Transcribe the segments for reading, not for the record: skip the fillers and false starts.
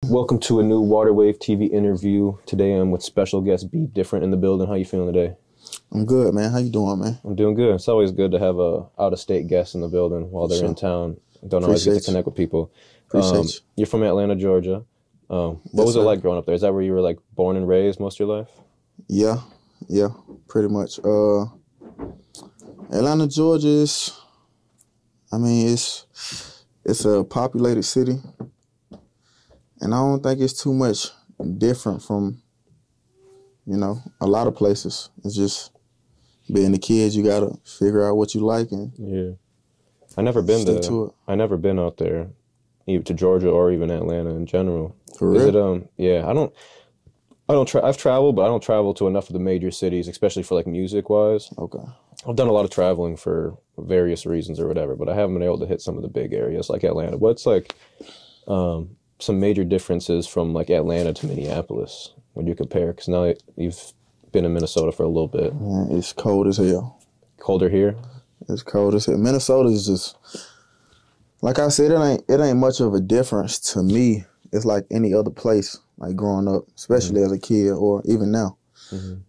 Welcome to a new Waterwave TV interview. Today I'm with special guest BDifferent in the building. How you feeling today? I'm good, man. How you doing, man? I'm doing good. It's always good to have a out-of-state guest in the building while they're in town. Don't always get to connect with people. Appreciate you. You're from Atlanta, Georgia. What was it like growing up there? Is that where you were like born and raised most of your life? Yeah, pretty much. Atlanta, Georgia is, it's a populated city, and I don't think it's too much different from, a lot of places. It's just being a kid, you gotta figure out what you like and I never been stick to it. I never been out there, either to Georgia or even Atlanta in general. For real? Is it I've traveled, but I don't travel to enough of the major cities, especially for like music wise. Okay. I've done a lot of traveling for various reasons or whatever, but I haven't been able to hit some of the big areas like Atlanta. What's like some major differences from like Atlanta to Minneapolis when you compare? Because now you've been in Minnesota for a little bit. Man, it's cold as hell. Colder here? It's cold as hell. Minnesota is just, like I said, it ain't much of a difference to me. It's like any other place, like growing up, especially as a kid or even now.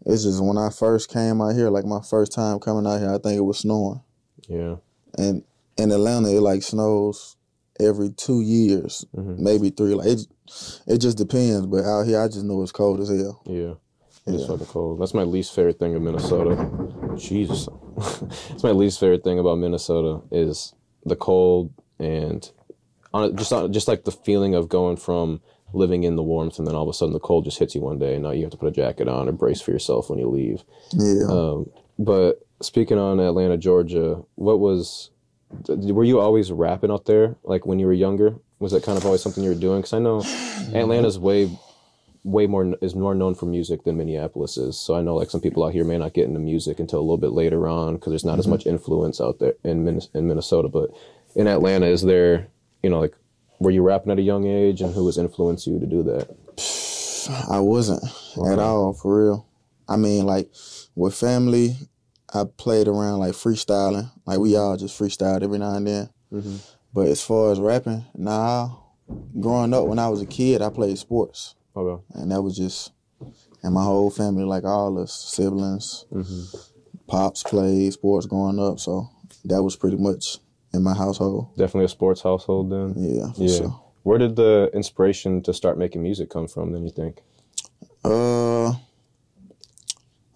It's just when I first came out here, like my first time coming out here, I think it was snowing. Yeah. And in Atlanta, it like snows every 2 years, maybe 3. Like it just depends. But out here, I just know it's cold as hell. Yeah. It's fucking cold. That's my least favorite thing of Minnesota. Jesus. It's my least favorite thing about Minnesota is the cold and just like the feeling of going from living in the warmth and then all of a sudden the cold just hits you one day and now you have to put a jacket on or brace for yourself when you leave. Yeah. But speaking on Atlanta, Georgia, were you always rapping out there? Like when you were younger, was that kind of always something you were doing? Because I know Atlanta's way more known for music than Minneapolis is. So I know like some people out here may not get into music until a little bit later on because there's not as much influence out there in Minnesota. But in Atlanta, is there, like, were you rapping at a young age and who has influenced you to do that? I wasn't at all, for real. I mean, like with family, I played around like freestyling. Like we all just freestyled every now and then. But as far as rapping, nah. Growing up when I was a kid, I played sports. Okay. And that was just, and my whole family, like all the siblings, pops played sports growing up. So that was pretty much in my household. Definitely a sports household then? Yeah, for sure. Where did the inspiration to start making music come from then, you think?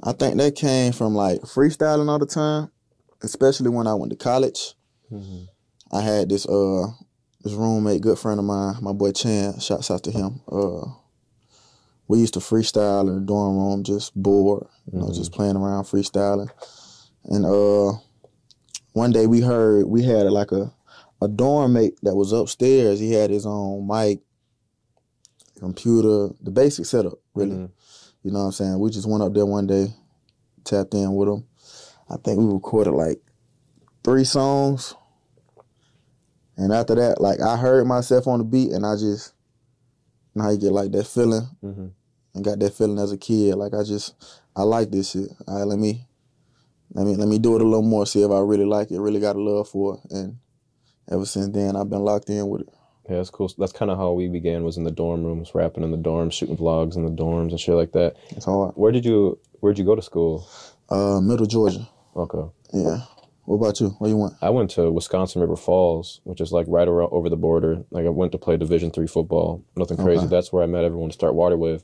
I think that came from like freestyling all the time, especially when I went to college. I had this roommate, good friend of mine, my boy Chan, shouts out to him. We used to freestyle in the dorm room, just bored, just playing around freestyling. And one day we had like a dorm mate that was upstairs. He had his own mic, computer, the basic setup, really. You know what I'm saying? We just went up there one day, tapped in with him. I think we recorded like 3 songs. And after that, like I heard myself on the beat and I just, how you get like that feeling and got that feeling as a kid. Like I like this shit. All right, let me do it a little more, see if I really like it, really got a love for it. And ever since then, I've been locked in with it. Yeah, that's cool. That's kind of how we began, was in the dorm rooms, rapping in the dorms, shooting vlogs in the dorms and shit like that. It's hard. Where'd you go to school? Middle Georgia. Okay. Yeah. What about you? Where you went? I went to Wisconsin River Falls, which is like right over the border. Like I went to play Division III football. Nothing crazy. Okay. That's where I met everyone to start Waterwave.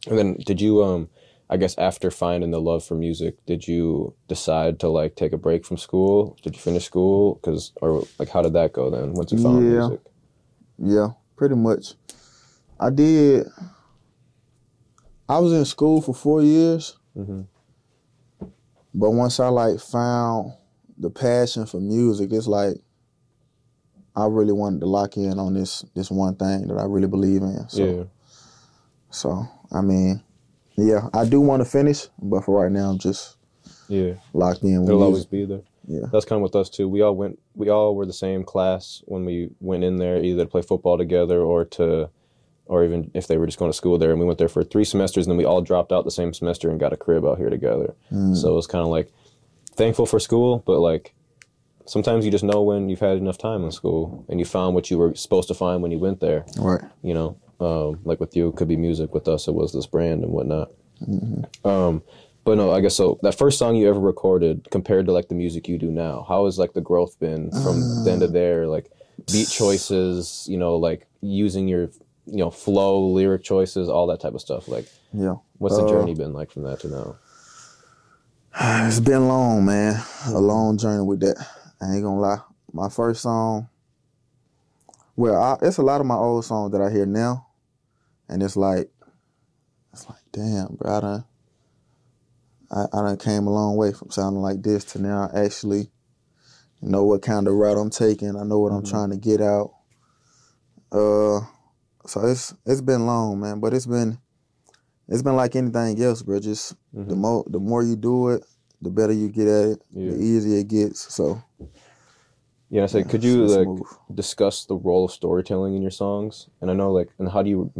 And then did you, I guess after finding the love for music, did you decide to like take a break from school? Did you finish school? Or like how did that go then once you found music? Yeah, pretty much. I did. I was in school for 4 years. But once I like found the passion for music, it's like I really wanted to lock in on this one thing that I really believe in. So I mean, yeah, I do want to finish, but for right now, I'm just locked in with It'll music. always be there. Yeah, that's kind of with us too. We all were the same class when we went in there, either to play football together or even if they were just going to school there. And we went there for 3 semesters, and then we all dropped out the same semester and got a crib out here together. So it was kind of like thankful for school, but like sometimes you just know when you've had enough time in school and you found what you were supposed to find when you went there. Right. You know, Like with you, it could be music. With us, it was this brand and whatnot. But no, I guess so. That first song you ever recorded compared to like the music you do now, how has like the growth been from then to there? Like beat choices, you know, like using your, you know, flow, lyric choices, all that type of stuff. Like, Yeah. what's the journey been like from that to now? It's been long, man. A long journey with that. I ain't gonna lie. My first song, well, it's a lot of my old songs that I hear now, and it's like, damn, bro, I done came a long way from sounding like this to now I actually know what kind of route I'm taking. I know what I'm trying to get out. So it's been long, man, but it's been like anything else, bro. Just the more you do it, the better you get at it, the easier it gets. So yeah, I say, could you like discuss the role of storytelling in your songs? And I know like, and how do you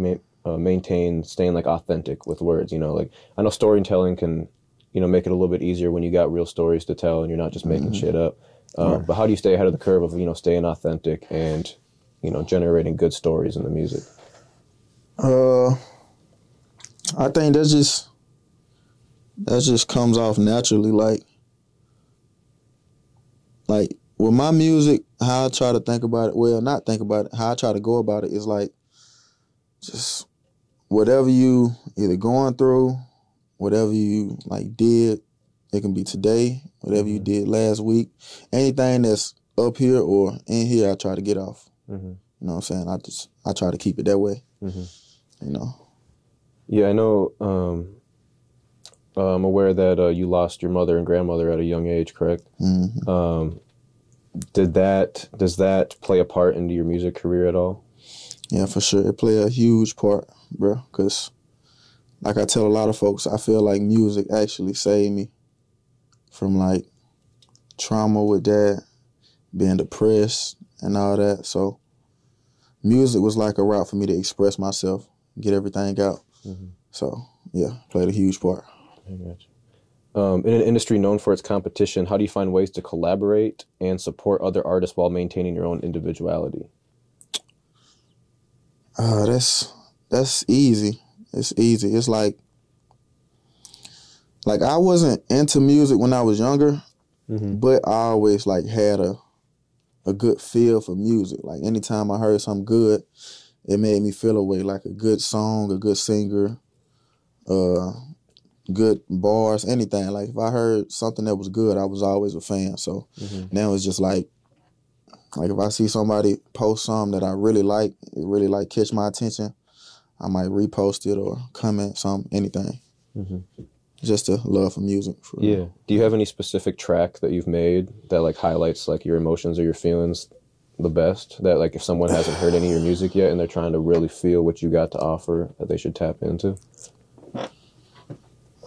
maintain staying like authentic with words? You know, like I know storytelling can, you know, make it a little bit easier when you got real stories to tell and you're not just making shit up. But how do you stay ahead of the curve of, you know, staying authentic and, you know, generating good stories in the music? I think that just comes off naturally. Like with my music, how I try to think about it, well, not think about it, how I try to go about it is like just whatever you either going through, whatever you like did, it can be today, whatever you did last week, anything that's up here or in here, I try to get off. You know what I'm saying? I try to keep it that way. You know. Yeah, I know. I'm aware that you lost your mother and grandmother at a young age, correct? Does that play a part into your music career at all? Yeah, for sure. It play a huge part, bro. Because, like I tell a lot of folks, I feel like music actually saved me from like trauma with that, being depressed and all that. So, music was like a route for me to express myself, get everything out. So, yeah, played a huge part. I got you. In an industry known for its competition, how do you find ways to collaborate and support other artists while maintaining your own individuality? That's easy. It's easy. It's like I wasn't into music when I was younger, but I always like had a good feel for music. Like anytime I heard something good, it made me feel a way, like a good song, a good singer, good bars, anything. Like if I heard something that was good, I was always a fan. So now it's just like if I see somebody post something that I really like, it really like catch my attention, I might repost it or comment something, anything. Just a love for music. Yeah. Do you have any specific track that you've made that like highlights like your emotions or your feelings the best? That like if someone hasn't heard any of your music yet and they're trying to really feel what you got to offer, that they should tap into?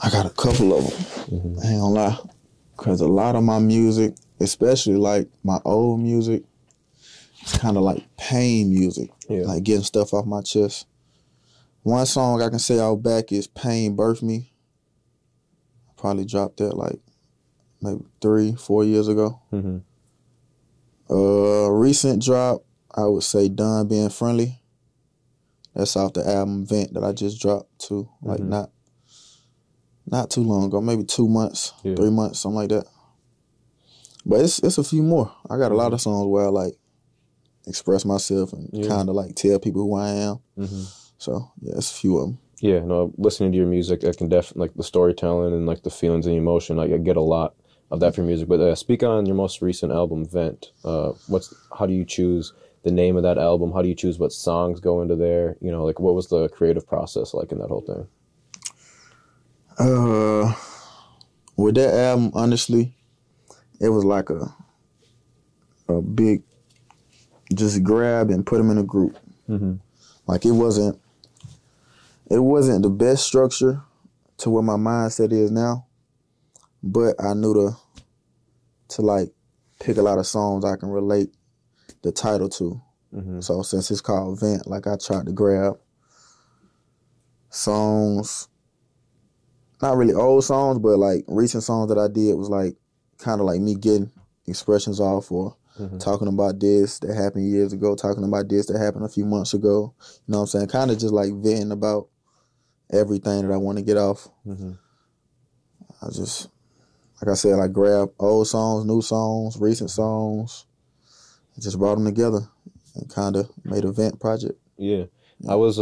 I got a couple of them. I ain't gonna lie. Because a lot of my music, especially like my old music, it's kind of like pain music. Like getting stuff off my chest. One song I can say out back is Pain Birthed Me. I probably dropped that like maybe 3-4 years ago. Recent drop, I would say Done Being Friendly. That's off the album Vent that I just dropped too. Like not too long ago, maybe 2 months, 3 months, something like that. But it's a few more. I got a lot of songs where I like express myself and kind of like tell people who I am. So yeah, it's a few of them. Yeah, no, listening to your music, I can definitely like the storytelling and like the feelings and emotion. Like I get a lot of that from music. But speak on your most recent album, Vent. How do you choose the name of that album? How do you choose what songs go into there? You know, like what was the creative process like in that whole thing? With that album, honestly, it was like a big just grab and put them in a group. Like it wasn't the best structure to where my mindset is now, but I knew to like pick a lot of songs I can relate the title to. So since it's called Vent, like I tried to grab songs, not really old songs, but like recent songs that I did was like kind of like me getting expressions off or talking about this that happened years ago, talking about this that happened a few months ago. You know what I'm saying? Kind of just like venting about everything that I want to get off. I just, like I said, I grab old songs, new songs, recent songs, and just brought them together and kind of made a vent project. Yeah. I was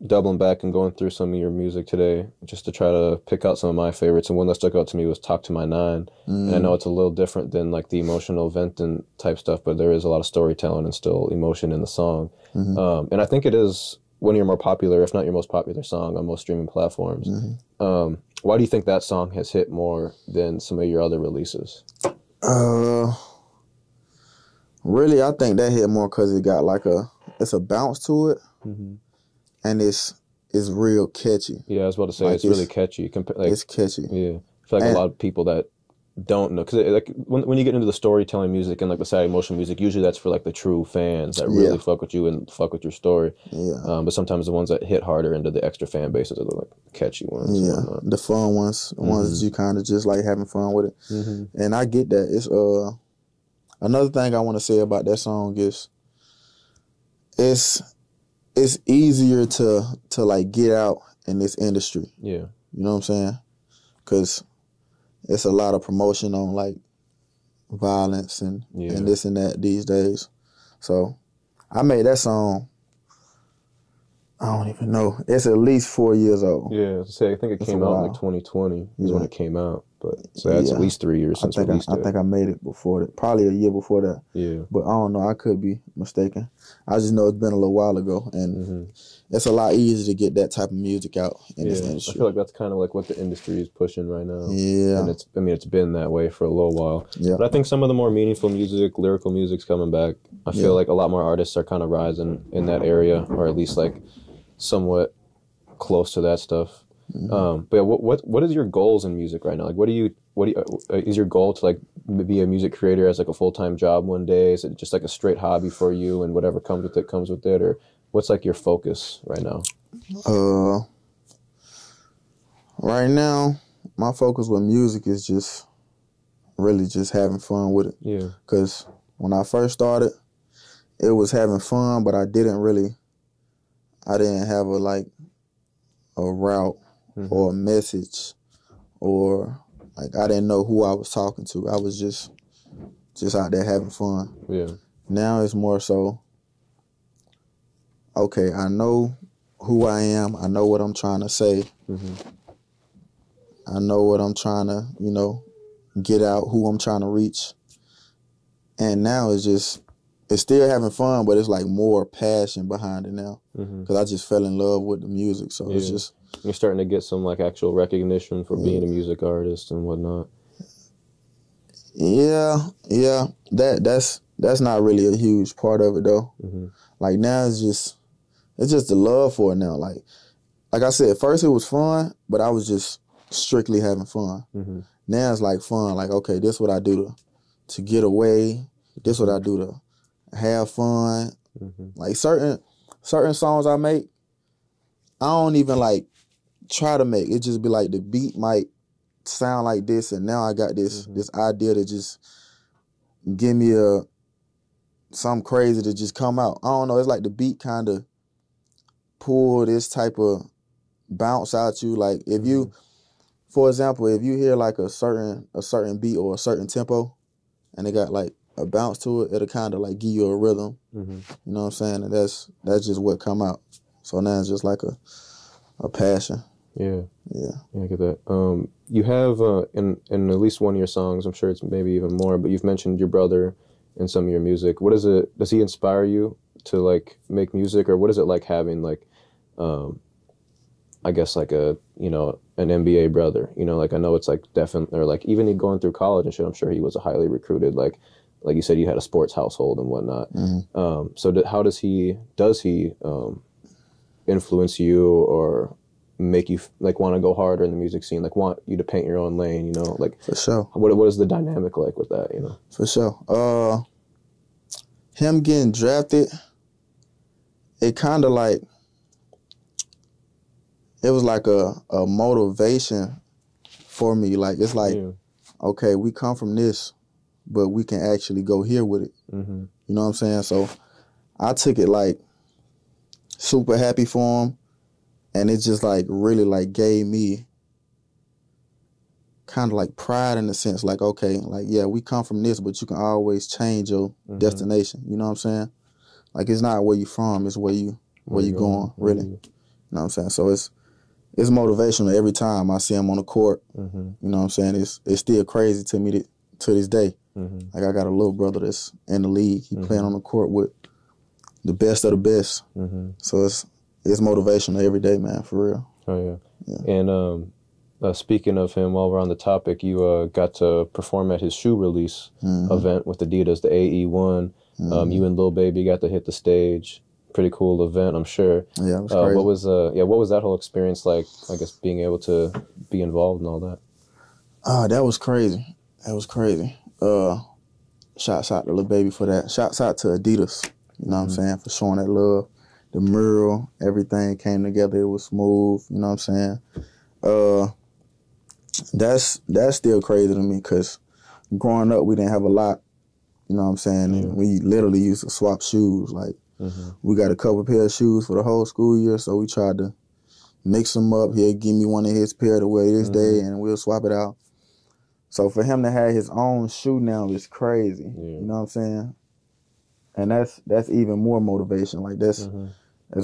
doubling back and going through some of your music today just to try to pick out some of my favorites. And one that stuck out to me was Talk to My Nine. And I know it's a little different than like the emotional venting type stuff, but there is a lot of storytelling and still emotion in the song. And I think it is one of your more popular, if not your most popular song on most streaming platforms. Why do you think that song has hit more than some of your other releases? Really, I think that hit more because it got like it's a bounce to it. And it's real catchy. Yeah, I was about to say, like it's really catchy. It's catchy. Yeah. I feel like a lot of people that don't know, because like when you get into the storytelling music and like the sad emotional music, usually that's for like the true fans that really fuck with you and fuck with your story. But sometimes the ones that hit harder into the extra fan bases are the like catchy ones. Yeah, the fun ones, the ones that you kind of just like having fun with it. And I get that. It's another thing I want to say about that song is it's easier to like get out in this industry. Yeah. You know what I'm saying? Because it's a lot of promotion on like violence and this and that these days. So I made that song, I don't even know. It's at least 4 years old. Yeah, I think it came out in like 2020 is when it came out. But so that's at least 3 years since release date. I think I made it before that, probably a year before that. Yeah. But I don't know, I could be mistaken. I just know it's been a little while ago, and it's a lot easier to get that type of music out in this industry. I feel like that's kind of like what the industry is pushing right now. Yeah. And it's been that way for a little while. Yeah. But I think some of the more meaningful music, lyrical music's coming back. I feel like a lot more artists are kind of rising in that area, or at least like somewhat close to that stuff. But yeah, what is your goals in music right now? Like, what do you is your goal to like be a music creator as like a full-time job one day? Is it just like a straight hobby for you, and whatever comes with it, or what's like your focus right now? Right now, my focus with music is just really just having fun with it. Yeah. Because when I first started, it was having fun, but I didn't have a route or a message, or like I didn't know who I was talking to. I was just out there having fun. Yeah. Now it's more so, okay, I know who I am. I know what I'm trying to say. I know what I'm trying to, get out, who I'm trying to reach. And now it's still having fun, but it's like more passion behind it now. Because I just fell in love with the music. So it's just... You're starting to get some like actual recognition for being a music artist and whatnot. Yeah. That's not really a huge part of it though. Like now it's just the love for it now. Like I said, at first it was fun, but I was just strictly having fun. Now it's like fun. Like, okay, this is what I do to get away. This is what I do to have fun. Like certain songs I make, I don't even like try to make it. Just be like the beat might sound like this, and now I got this idea to just give me something crazy to just come out. I don't know. It's like the beat kind of pull this type of bounce out you. Like if you, for example, if you hear like a certain beat or a certain tempo, and it got like a bounce to it, it'll kind of like give you a rhythm. You know what I'm saying? And that's just what come out. So now it's just like a passion. Yeah, I get that. You have in at least one of your songs, I'm sure it's maybe even more, but you've mentioned your brother in some of your music. What is it? Does he inspire you to like make music, or what is it like having like, I guess like an NBA brother? Like I know it's like definitely, or like even going through college and shit. I'm sure he was a highly recruited, like you said, you had a sports household and whatnot. So how does he influence you or make you like want to go harder in the music scene, like want you to paint your own lane, like for sure? What is the dynamic like with that, For sure. Him getting drafted, it kind of like, it was like a motivation for me. Like it's like, okay, we come from this, but we can actually go here with it. Mm-hmm. You know what I'm saying? So I took it like super happy for him, and it just like really like gave me kind of like pride in the sense like, okay, like, yeah, we come from this, but you can always change your destination. You know what I'm saying? Like, it's not where you from, it's where you going, really. You know what I'm saying? So it's motivational every time I see him on the court. Mm-hmm. You know what I'm saying? It's still crazy to me to this day. Mm-hmm. Like, I got a little brother that's in the league. He playing on the court with the best of the best. Mm-hmm. So it's motivational every day, man, for real. Oh, yeah. And speaking of him, while we're on the topic, you got to perform at his shoe release event with Adidas, the AE1. You and Lil Baby got to hit the stage. Pretty cool event, I'm sure. Yeah, it was crazy. What was that whole experience like, I guess, being able to be involved and all that? That was crazy. That was crazy. Shouts out to Lil Baby for that. Shouts out to Adidas, you know what I'm saying, for showing that love. The mural, everything came together. It was smooth, you know what I'm saying? That's still crazy to me because growing up, we didn't have a lot, you know what I'm saying? And we literally used to swap shoes. Like, we got a couple pair of shoes for the whole school year, so we tried to mix them up. He'll give me one of his pair to wear this day, and we'll swap it out. So for him to have his own shoe now is crazy. You know what I'm saying? And that's even more motivation. Like, that's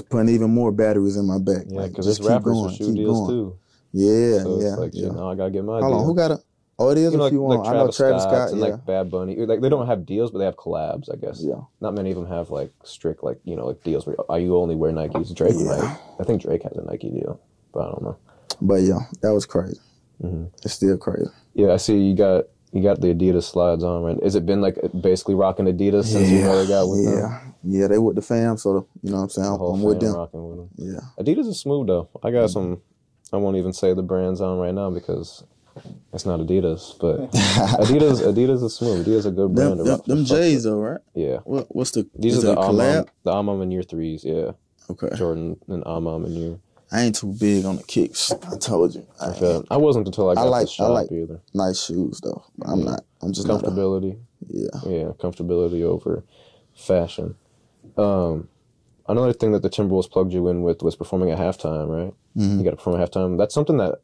putting even more batteries in my back. Yeah, like, because there's rappers with shoe deals too. Yeah, so yeah. It's like, shit, now I gotta get my Hold deal. on, who got a? Oh, it is a few like on. I know Travis Scott and like Bad Bunny. Like, they don't have deals, but they have collabs, I guess. Yeah. Not many of them have like strict like like deals where you only wear Nikes. Drake might. I think Drake has a Nike deal, but I don't know. But yeah, that was crazy. It's still crazy. Yeah, I see you got the Adidas slides on, right? Has it been like basically rocking Adidas since you really got with them? Yeah, they with the fam, so you know what I'm saying. I'm with them. Rocking with them. Yeah. Adidas is smooth though. I got some. I won't even say the brands on right now because it's not Adidas, but Adidas is smooth. Adidas is a good brand. Them J's though, right? Yeah. What's the? These are the collab? The Amam and Year 3s. Yeah. Okay. Jordan and Amam and Year. I ain't too big on the kicks. I told you. I wasn't until I got the shop either. Nice shoes though. I'm not. I'm just comfortability. Yeah, comfortability over fashion. Another thing that the Timberwolves plugged you in with was performing at halftime, right? You got to perform at halftime. That's something that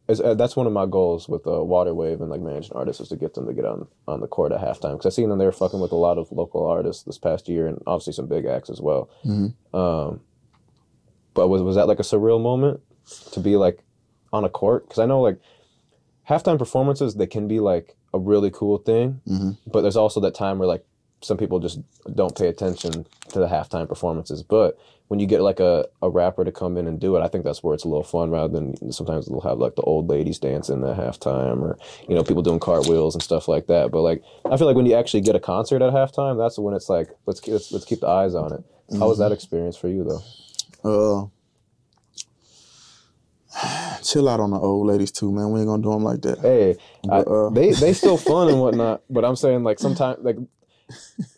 that's one of my goals with Waterwave and like managing artists is to get them to get on the court at halftime, because I seen them there fucking with a lot of local artists this past year and obviously some big acts as well. But was that like a surreal moment to be like on a court? Because I know like halftime performances, they can be like a really cool thing, but there's also that time where like some people just don't pay attention to the halftime performances. But when you get like a rapper to come in and do it, I think that's where it's a little fun, rather than sometimes they'll have like the old ladies dancing at halftime, or people doing cartwheels and stuff like that. But like I feel like when you actually get a concert at halftime, that's when it's like let's keep the eyes on it. How was that experience for you though? Chill out on the old ladies too, man. We ain't gonna do them like that. Hey, they still fun and whatnot, but I'm saying like sometimes like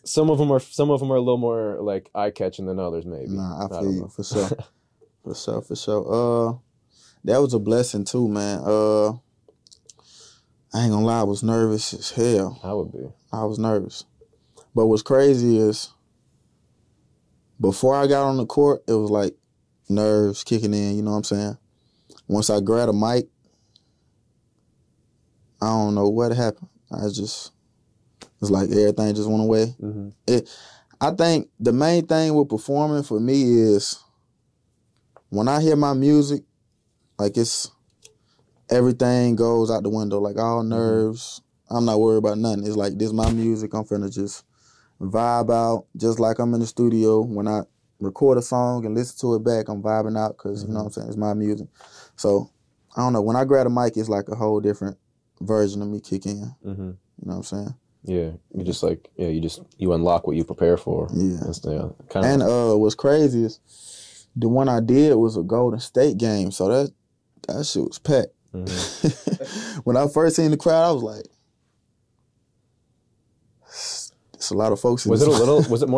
some of them are a little more like eye catching than others, maybe. Nah, I feel you for sure, for sure. That was a blessing too, man. I ain't gonna lie, I was nervous as hell. I would be. I was nervous, but what's crazy is before I got on the court, it was like nerves kicking in. You know what I'm saying? Once I grabbed a mic, I don't know what happened. It's like everything just went away. I think the main thing with performing for me is when I hear my music, like everything goes out the window, like all nerves. I'm not worried about nothing. It's like, this is my music. I'm finna just vibe out, just like I'm in the studio. When I record a song and listen to it back, I'm vibing out because, you know what I'm saying, it's my music. So, I don't know. When I grab a mic, it's like a whole different version of me kick in. You know what I'm saying? Yeah, you just like you unlock what you prepare for. Yeah, what's crazy is the one I did was a Golden State game, so that shit was packed. When I first seen the crowd, I was like, "It's a lot of folks." Was it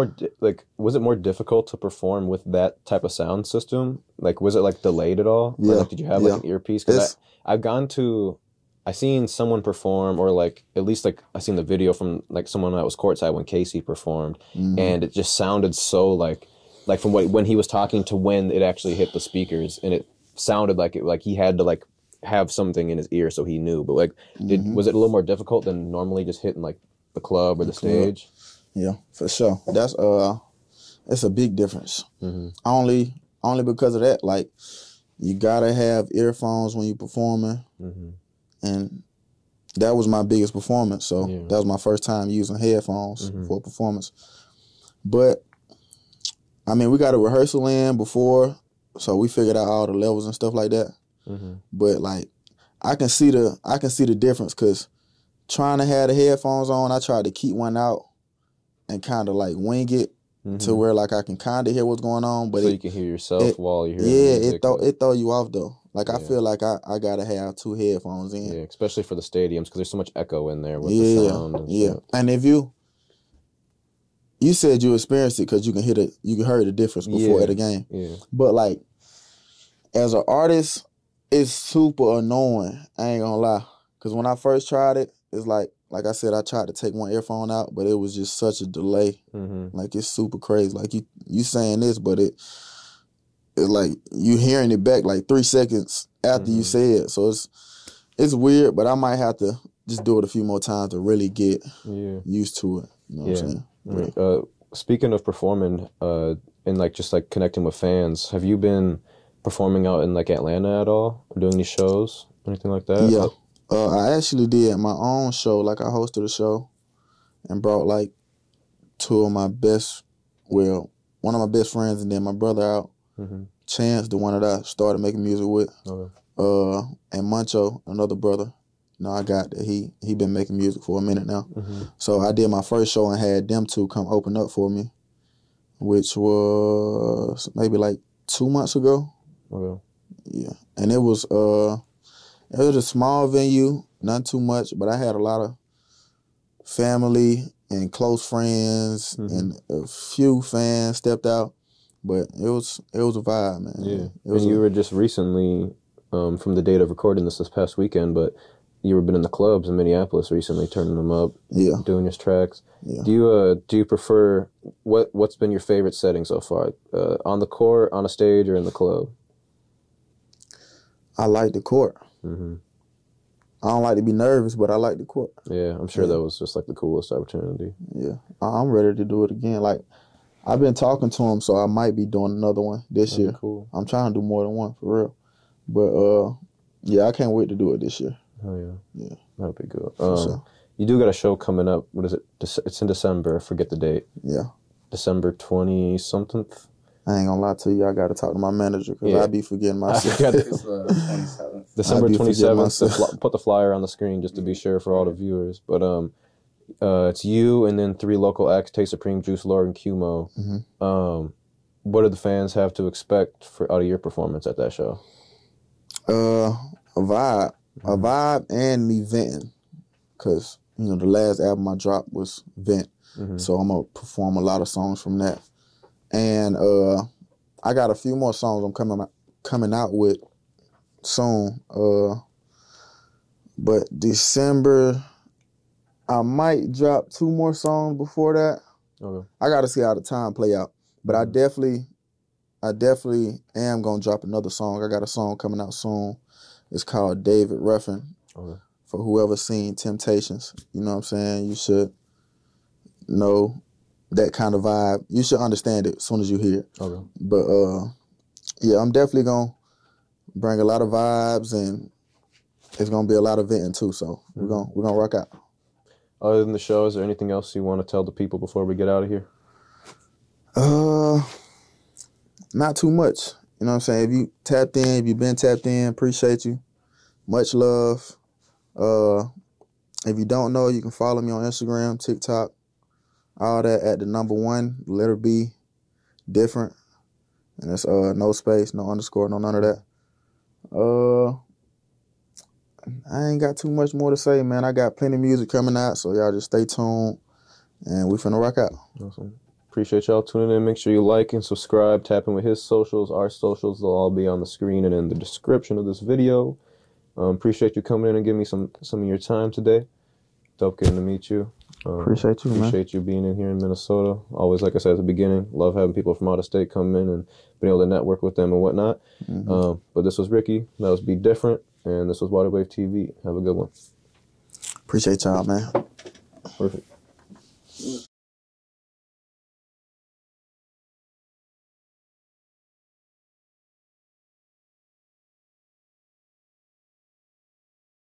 more difficult to perform with that type of sound system? Like, was it like delayed at all? Yeah. Or, like, did you have like an earpiece? Because I've gone to I seen someone perform, or like at least like I seen the video from like someone that was courtside when Casey performed, and it just sounded so like from when he was talking to when it actually hit the speakers, and it sounded like he had to like have something in his ear so he knew. But like, was it a little more difficult than normally just hitting like the club or the stage? Yeah, for sure. That's it's a big difference. Only because of that. Like, you gotta have earphones when you're performing, and that was my biggest performance. So that was my first time using headphones for a performance. But I mean, we got a rehearsal in before, so we figured out all the levels and stuff like that. But like, I can see the difference, because trying to have the headphones on, I tried to keep one out and kind of like wing it to where like I can kind of hear what's going on, but so you can hear yourself while you're hearing music. it throw you off though. Like, I feel like I gotta have 2 headphones in. Yeah, especially for the stadiums, because there's so much echo in there with the sound. And shit. And if you said you experienced it because you can hear the difference before at a game. Yeah. But like, as an artist, it's super annoying. I ain't gonna lie, because when I first tried it, it's like I said, I tried to take one earphone out, but it was just such a delay. Like, it's super crazy. Like, you saying this, but it's like you hearing it back like 3 seconds after you say it. So it's weird, but I might have to just do it a few more times to really get used to it. You know what I'm saying? Right. Speaking of performing and like just like connecting with fans, have you been performing out in like Atlanta at all? Or doing these shows? Anything like that? Yeah. I actually did my own show. Like, I hosted a show and brought like one of my best friends and then my brother out. Chance, the one that I started making music with. And Mancho, another brother. You know, I got that he been making music for a minute now. So I did my first show and had them 2 come open up for me, which was maybe like 2 months ago. Yeah. And it was a small venue, not too much, but I had a lot of family and close friends and a few fans stepped out. But it was a vibe, man. Yeah. And you were just recently, from the date of recording this past weekend, but you've been in the clubs in Minneapolis recently, turning them up, doing your tracks. Yeah. Do you prefer, what's been your favorite setting so far? On the court, on a stage, or in the club? I like the court. I don't like to be nervous, but I like the court. Yeah, I'm sure that was just like the coolest opportunity. Yeah, I'm ready to do it again. Like, I've been talking to him, so I might be doing another one this year. Cool. I'm trying to do more than one, for real. But I can't wait to do it this year. Oh yeah, yeah, that'll be good. Sure. You do got a show coming up. What is it? It's in December. I forget the date. Yeah, December 20-something. I ain't gonna lie to you. I gotta talk to my manager because I be forgetting myself. It's 27th. December 27th. Put the flyer on the screen just to be sure for all the viewers. But it's you and then 3 local acts: Tay Supreme, Juice LaRd, and Cumo. What do the fans have to expect out of your performance at that show? A vibe, and me venting, because the last album I dropped was Vent, so I'm gonna perform a lot of songs from that. And I got a few more songs I'm coming out with soon. But December, I might drop 2 more songs before that. Okay. I got to see how the time play out. But I definitely am gonna drop another song. I got a song coming out soon. It's called David Ruffin. Okay. For whoever's seen Temptations, you know what I'm saying? You should know that kind of vibe. You should understand it as soon as you hear it. Okay. But I'm definitely gonna bring a lot of vibes, and it's gonna be a lot of venting too. So we're gonna rock out. Other than the show, is there anything else you want to tell the people before we get out of here? Not too much. You know what I'm saying? If you've been tapped in, appreciate you. Much love. If you don't know, you can follow me on Instagram, TikTok, all that at the #1, letter B, different. And it's no space, no underscore, no none of that. I ain't got too much more to say, man. I got plenty of music coming out, so y'all just stay tuned, and we finna rock out. Awesome. Appreciate y'all tuning in. Make sure you like and subscribe. Tap in with his socials. Our socials will all be on the screen and in the description of this video. Appreciate you coming in and giving me some of your time today. Dope getting to meet you. Appreciate you, man. Appreciate you being in here in Minnesota. Always, like I said at the beginning, love having people from out of state come in and being able to network with them and whatnot. But this was Ricky. That was BDifferent. And this was Waterwave TV. Have a good one. Appreciate y'all, man. Perfect.